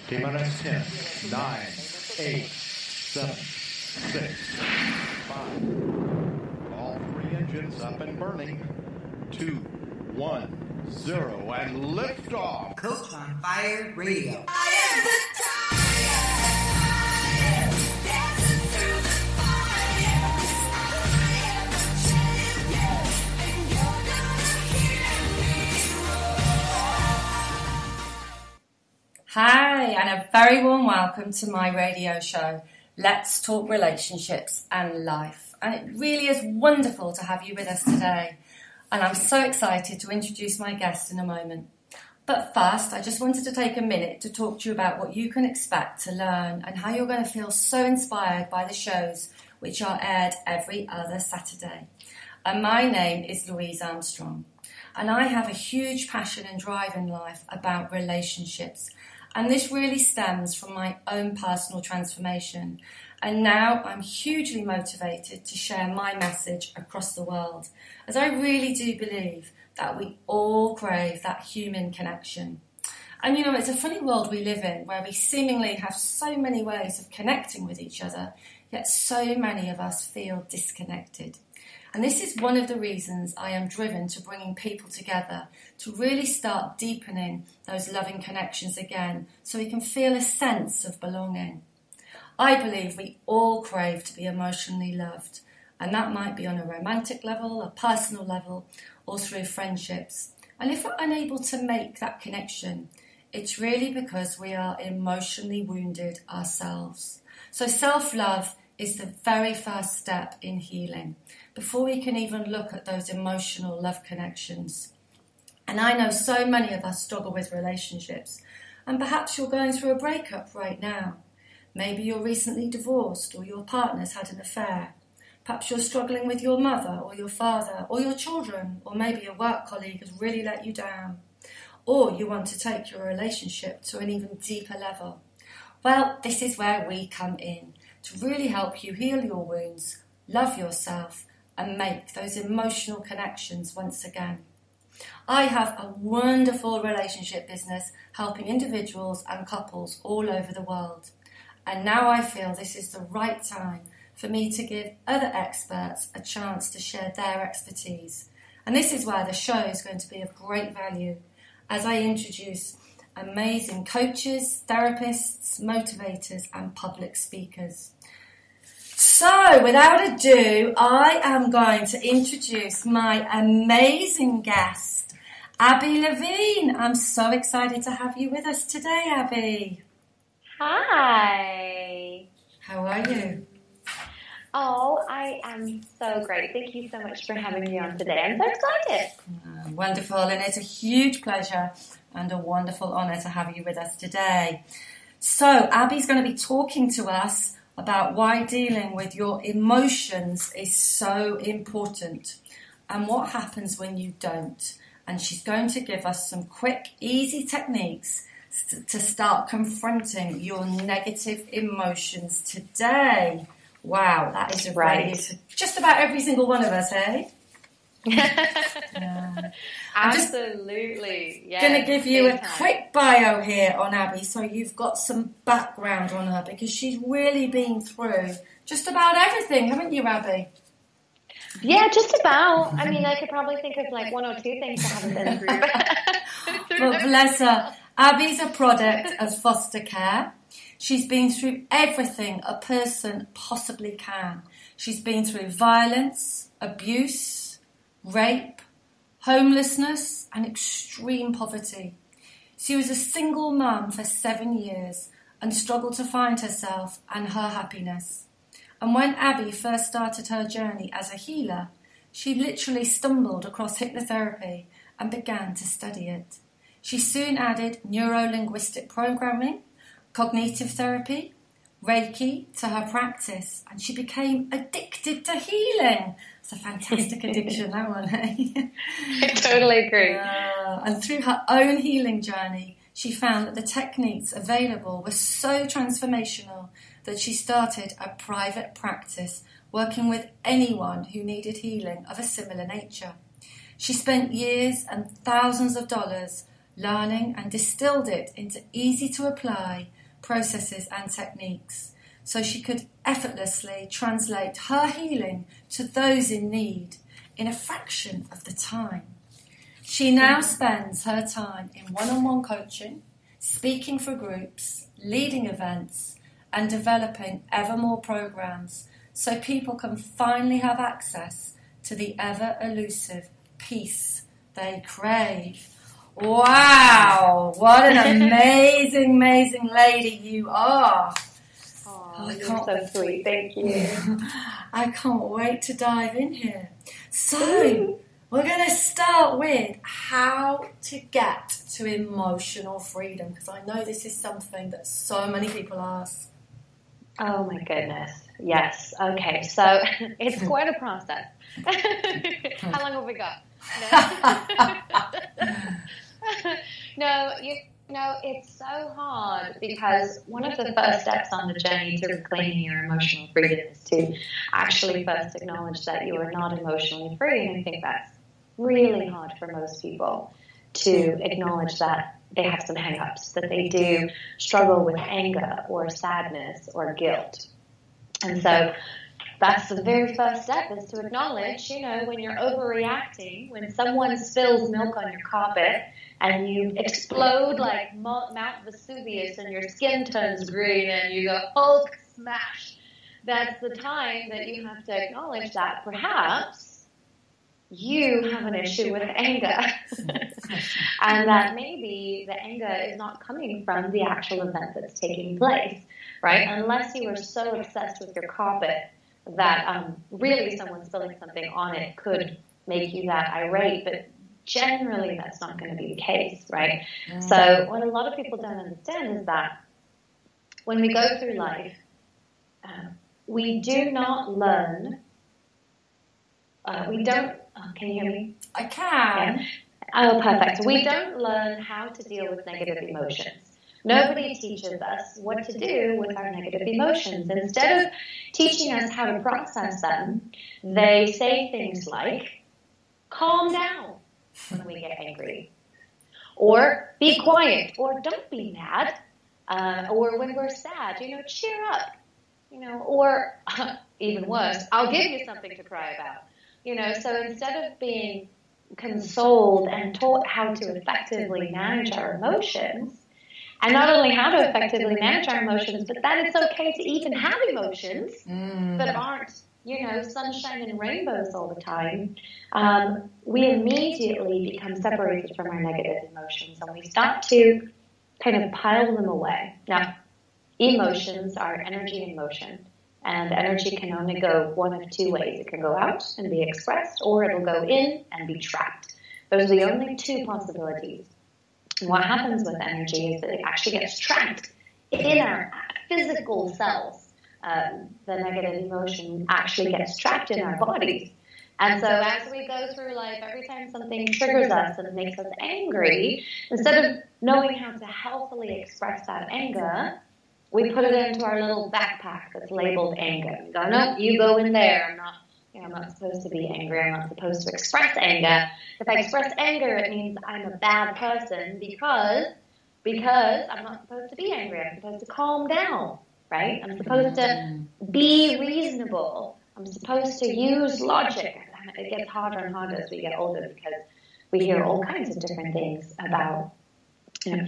T-minus 10, 9, 8, 7, 6, 5. All 3 engines up and burning. 2, 1, 0, and liftoff. Coach on Fire Radio. Hi, and a very warm welcome to my radio show, Let's Talk Relationships and Life. And it really is wonderful to have you with us today. And I'm so excited to introduce my guest in a moment. But first, I just wanted to take a minute to talk to you about what you can expect to learn and how you're going to feel so inspired by the shows which are aired every other Saturday. And my name is Louise Armstrong. And I have a huge passion and drive in life about relationships. And this really stems from my own personal transformation. And now I'm hugely motivated to share my message across the world, as I really do believe that we all crave that human connection. And you know, it's a funny world we live in, where we seemingly have so many ways of connecting with each other, yet so many of us feel disconnected. And this is one of the reasons I am driven to bringing people together to really start deepening those loving connections again, so we can feel a sense of belonging. I believe we all crave to be emotionally loved, and that might be on a romantic level, a personal level, or through friendships. And if we're unable to make that connection, it's really because we are emotionally wounded ourselves. So self-love is the very first step in healing, before we can even look at those emotional love connections. And I know so many of us struggle with relationships, and perhaps you're going through a breakup right now. Maybe you're recently divorced, or your partner's had an affair. Perhaps you're struggling with your mother or your father or your children, or maybe a work colleague has really let you down. Or you want to take your relationship to an even deeper level. Well, this is where we come in, to really help you heal your wounds, love yourself, and make those emotional connections once again. I have a wonderful relationship business helping individuals and couples all over the world. And now I feel this is the right time for me to give other experts a chance to share their expertise. And this is where the show is going to be of great value, as I introduce amazing coaches, therapists, motivators, and public speakers. So, without ado, I am going to introduce my amazing guest, Abi Levine. I'm so excited to have you with us today, Abi. Hi. How are you? Oh, I am so great. Thank you so much for having me on today. I'm so excited. Wonderful, and it's a huge pleasure and a wonderful honour to have you with us today. So, Abi's going to be talking to us about why dealing with your emotions is so important and what happens when you don't. And she's going to give us some quick, easy techniques to start confronting your negative emotions today. Wow, that is right for just about every single one of us, eh? Yeah. Absolutely. I'm going to give you a quick bio here on Abi, so you've got some background on her, because she's really been through just about everything, haven't you, Abi? Yeah, just about. I mean, I could probably think of like one or two things I haven't been through. But bless her. Abi's a product of foster care. She's been through everything a person possibly can. She's been through violence, abuse, rape, homelessness, and extreme poverty. She was a single mum for 7 years and struggled to find herself and her happiness. And when Abi first started her journey as a healer, she literally stumbled across hypnotherapy and began to study it. She soon added neuro-linguistic programming, cognitive therapy, Reiki to her practice, and she became addicted to healing. It's a fantastic addiction, that one, eh? I totally agree. And through her own healing journey, she found that the techniques available were so transformational that she started a private practice working with anyone who needed healing of a similar nature. She spent years and thousands of dollars learning and distilled it into easy to apply, processes and techniques so she could effortlessly translate her healing to those in need in a fraction of the time. She now spends her time in one-on-one coaching, speaking for groups, leading events, and developing ever more programs so people can finally have access to the ever-elusive peace they crave. Wow, what an amazing, amazing lady you are. Oh, you're so sweet, thank you. I can't wait to dive in here. So, we're going to start with how to get to emotional freedom, because I know this is something that so many people ask. Oh my goodness. Yes. Okay. So it's quite a process. How long have we got? No, you know, it's so hard because one of the first steps on the journey to reclaiming your emotional freedom is to actually first acknowledge that you are not emotionally free. And I think that's really hard for most people to acknowledge that they have some hang-ups, that they do struggle with anger or sadness or guilt. And so that's the very first step, is to acknowledge, you know, when you're overreacting, when someone spills milk on your carpet and you explode like Mount Vesuvius and your skin turns green and you go Hulk smash, that's the time that you have to acknowledge that perhaps you have an issue with anger and that maybe the anger is not coming from the actual event that's taking place, right? Unless you are so obsessed with your carpet that really someone spilling something on it could make you that irate, but generally that's not going to be the case, right? So what a lot of people don't understand is that when we go through life, we do not learn, can you hear me? I can. Yeah. Oh, perfect. We don't learn how to deal with negative emotions. Nobody teaches us what to do with our negative emotions. Instead of teaching us how to process them, they say things like, calm down when we get angry, or be quiet, or don't be mad, or when we're sad, you know, cheer up, you know, or even worse, I'll give you something to cry about. You know, so instead of being consoled and taught how to effectively manage our emotions, and not only how to effectively manage our emotions, but that it's okay to even have emotions that aren't, you know, sunshine and rainbows all the time, we immediately become separated from our negative emotions, and we start to kind of pile them away. Now, emotions are energy in motion. And energy can only go one of two ways. It can go out and be expressed, or it'll go in and be trapped. Those are the only two possibilities. And what happens with energy is that it actually gets trapped in our physical cells. The negative emotion actually gets trapped in our bodies. And so as we go through life, every time something triggers us and makes us angry, instead of knowing how to healthily express that anger, we put it into our little backpack that's labeled anger. We go, no, you go in there. I'm not supposed to be angry. I'm not supposed to express anger. If I express anger, it means I'm a bad person because I'm not supposed to be angry. I'm supposed to calm down, right? I'm supposed to be reasonable. I'm supposed to use logic. It gets harder and harder as we get older because we hear all kinds of different things about, you know,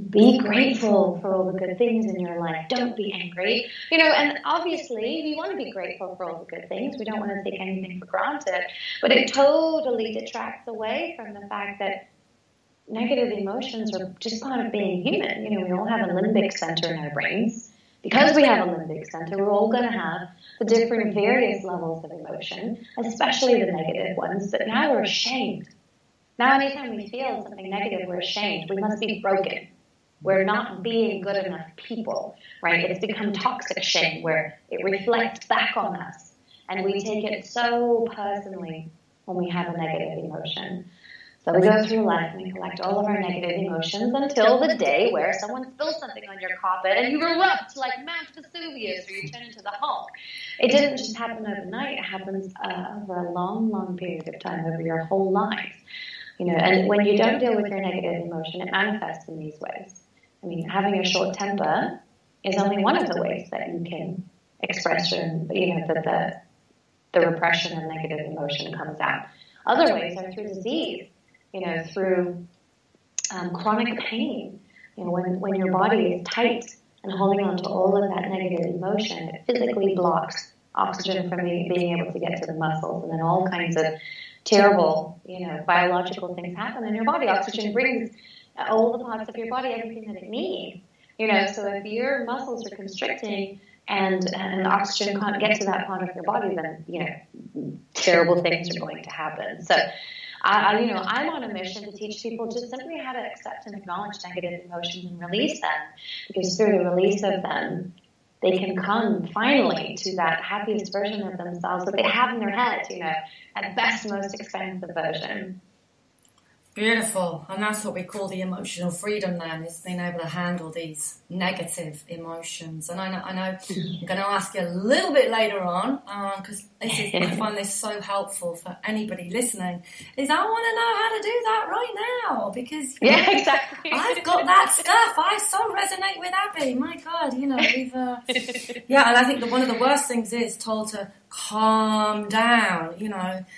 be grateful for all the good things in your life. Don't be angry. You know, and obviously we want to be grateful for all the good things. We don't want to take anything for granted. But it totally detracts away from the fact that negative emotions are just part of being human. You know, we all have a limbic center in our brains. Because we have a limbic center, we're all going to have the different various levels of emotion, especially the negative ones. But now we're ashamed. Now anytime we feel something negative, we're ashamed. We must be broken. We're not being good enough people, right? It's become toxic shame where it reflects back on us. And we take it so personally when we have a negative emotion. So we go through life and we collect all of our negative emotions until the day where someone spills something on your carpet and you erupt like Mount Vesuvius or you turn into the Hulk. It didn't just happen overnight. It happens over a long, long period of time, over your whole life. You know, and when you don't deal with your negative emotion, it manifests in these ways. I mean, having a short temper is only one of the ways that you can express that the repression of negative emotion comes out. Other ways are through disease, through chronic pain. When your body is tight and holding on to all of that negative emotion, it physically blocks oxygen from being able to get to the muscles, and then all kinds of terrible, biological things happen in your body. Oxygen brings all the parts of your body everything that it needs. So if your muscles are constricting and oxygen can't get to that part of your body, then, terrible things are going to happen. So, I'm on a mission to teach people just simply how to accept and acknowledge negative emotions and release them, because through the release of them, they can come finally to that happiest version of themselves that they have in their head, at best, most expansive version. Beautiful. And that's what we call the emotional freedom then, is being able to handle these negative emotions. And I know I'm going to ask you a little bit later on, because I find this so helpful for anybody listening, is I want to know how to do that right now, because exactly. I've got that stuff. I so resonate with Abi. My God, we've... and I think that one of the worst things is told to calm down,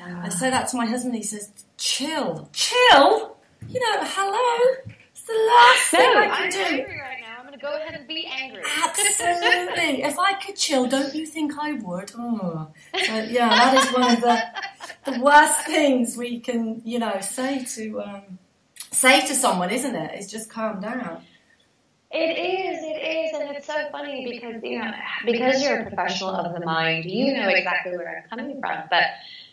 I say that to my husband, he says, chill, hello, it's the last thing I can do. I'm angry right now, I'm going to go ahead and be angry. Absolutely. If I could chill, don't you think I would? Oh. So, that is one of the worst things we can, say to someone, isn't it? Is just calm down. It is, and it's so funny because you're a professional of the mind, you know exactly where I'm coming from, but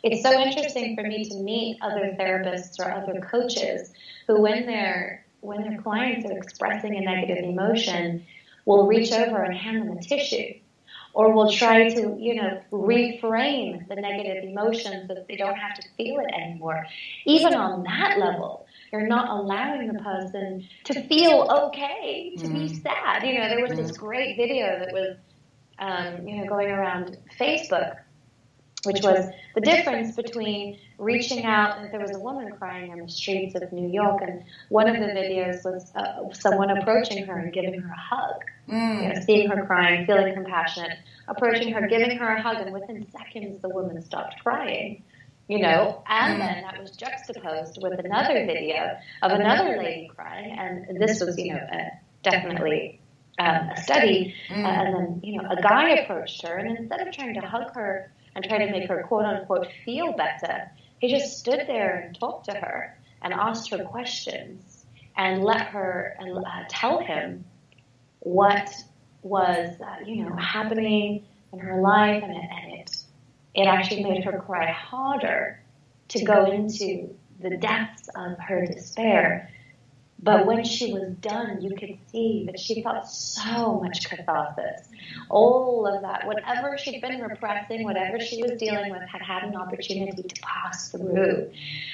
it's so interesting for me to meet other therapists or other coaches who, when their clients are expressing a negative emotion, will reach over and hand them a tissue, or will try to, reframe the negative emotion so that they don't have to feel it anymore. Even on that level, you're not allowing the person to feel okay, to be sad. There was this great video that was, going around Facebook, which was the difference between reaching out, and there was a woman crying on the streets of New York, and one of the videos was someone approaching her and giving her a hug. Seeing her crying, feeling compassionate, approaching her, giving her a hug, and within seconds the woman stopped crying. And then that was juxtaposed with another video of another lady crying, and this was, definitely a study, and then, a guy approached her, and instead of trying to hug her and try to make her, quote-unquote, feel better, he just stood there and talked to her and asked her questions and let her tell him what was, happening in her life, and it actually made her cry harder to go into the depths of her despair. But when she was done, you could see that she felt so much catharsis. All of that, whatever she'd been repressing, whatever she was dealing with, had an opportunity to pass through.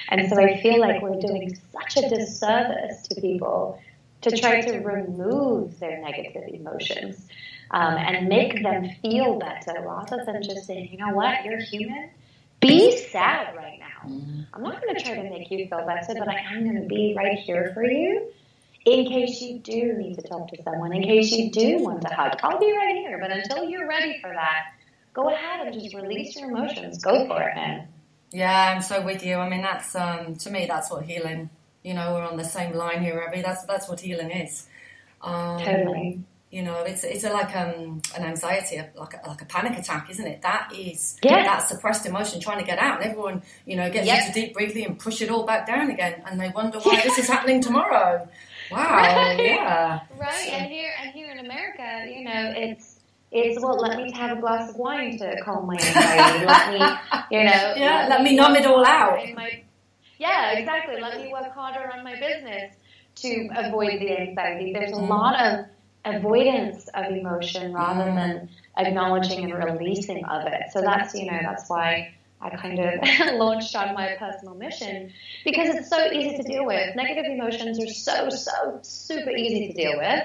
And so I feel like we're doing such a disservice to people to try to remove their negative emotions. And make them feel better, rather than just saying, you know what, you're human. Be sad right now. I'm not going to try to make you feel better, but I am going to be right here for you in case you do need to talk to someone, in case you do want to hug. I'll be right here, but until you're ready for that, go ahead and just release your emotions. Go for it, man. Yeah, I'm so with you. I mean, that's to me, that's what healing. We're on the same line here, Abby. That's what healing is. Totally. It's like an anxiety, like a panic attack, isn't it? That is that suppressed emotion trying to get out, and everyone, gets into deep breathing and push it all back down again, and they wonder why this is happening tomorrow. Wow, right. Yeah, right. So. And here in America, it's well, let me have a glass of wine to calm my anxiety. Let me numb it all out. Exactly. Let me work harder on my business to avoid the anxiety. There's a lot of avoidance of emotion rather than acknowledging and releasing of it. So that's why I kind of launched on my personal mission, because it's so easy to deal with. Negative emotions are so super easy to deal with,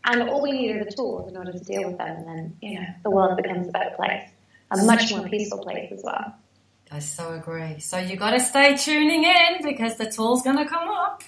and all we need are the tools in order to deal with them, and then the world becomes a better place, a much more peaceful place as well. I so agree. So you got to stay tuning in, because the tool's going to come up.